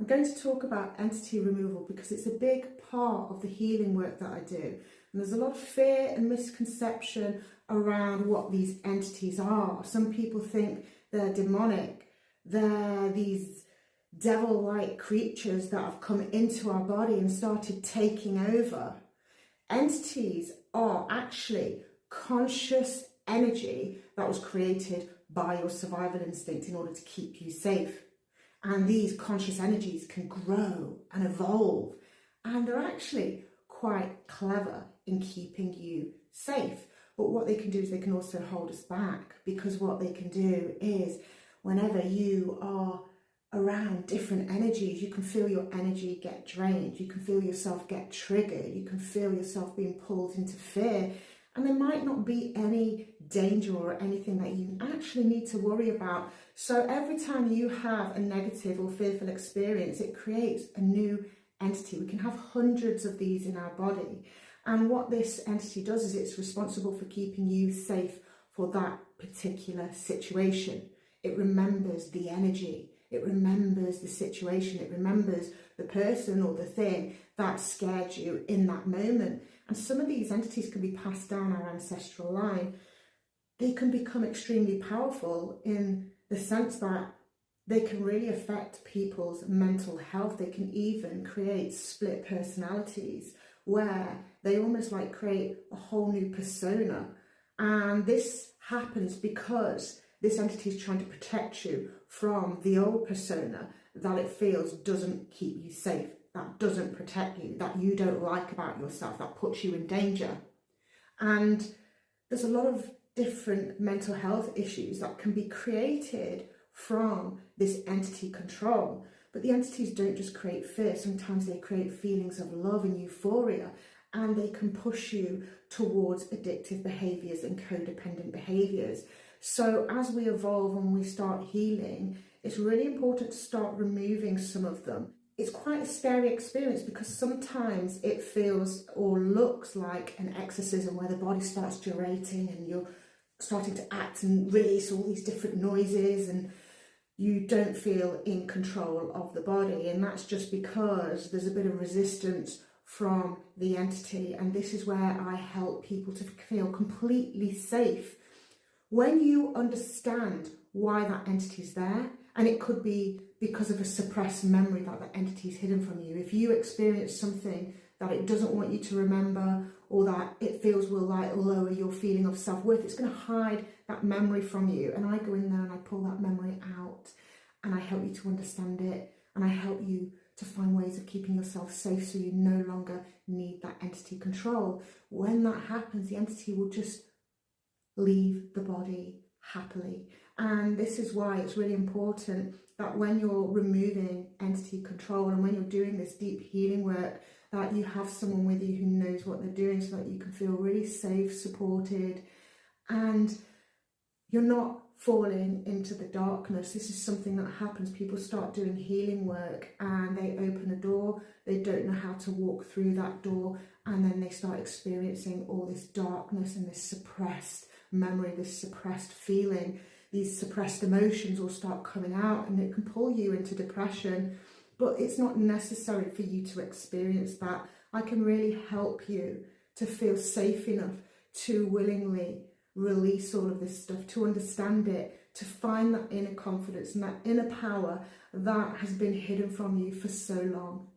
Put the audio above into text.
I'm going to talk about entity removal because it's a big part of the healing work that I do. And there's a lot of fear and misconception around what these entities are. Some people think they're demonic. They're these devil-like creatures that have come into our body and started taking over. Entities are actually conscious energy that was created by your survival instinct in order to keep you safe. And these conscious energies can grow and evolve, and they're actually quite clever in keeping you safe. But what they can do is they can also hold us back, because what they can do is whenever you are around different energies, you can feel your energy get drained, you can feel yourself get triggered, you can feel yourself being pulled into fear, and there might not be any danger or anything that you actually need to worry about. So every time you have a negative or fearful experience, it creates a new entity. We can have hundreds of these in our body, and what this entity does is it's responsible for keeping you safe for that particular situation. It remembers the energy. It remembers the situation, it remembers the person or the thing that scared you in that moment. And some of these entities can be passed down our ancestral line. They can become extremely powerful in the sense that they can really affect people's mental health. They can even create split personalities where they almost like create a whole new persona. And this happens because this entity is trying to protect you from the old persona that it feels doesn't keep you safe, that doesn't protect you, that you don't like about yourself, that puts you in danger. And there's a lot of different mental health issues that can be created from this entity control. But the entities don't just create fear, sometimes they create feelings of love and euphoria, and they can push you towards addictive behaviours and codependent behaviours. So as we evolve and we start healing, it's really important to start removing some of them. It's quite a scary experience because sometimes it feels or looks like an exorcism where the body starts gyrating and you're starting to act and release all these different noises and you don't feel in control of the body. And that's just because there's a bit of resistance from the entity. And this is where I help people to feel completely safe. When you understand why that entity is there, and it could be because of a suppressed memory that the entity is hidden from you. If you experience something that it doesn't want you to remember, or that it feels will like lower your feeling of self-worth, it's going to hide that memory from you. And I go in there and I pull that memory out and I help you to understand it, and I help you to find ways of keeping yourself safe so you no longer need that entity control. When that happens, the entity will just leave the body happily. And this is why it's really important that when you're removing entity control and when you're doing this deep healing work, that you have someone with you who knows what they're doing so that you can feel really safe, supported, and you're not falling into the darkness. This is something that happens. People start doing healing work and they open a door, they don't know how to walk through that door, and then they start experiencing all this darkness and this suppressed memory, this suppressed feeling. These suppressed emotions will start coming out and it can pull you into depression, but it's not necessary for you to experience that. I can really help you to feel safe enough to willingly release all of this stuff, to understand it, to find that inner confidence and that inner power that has been hidden from you for so long.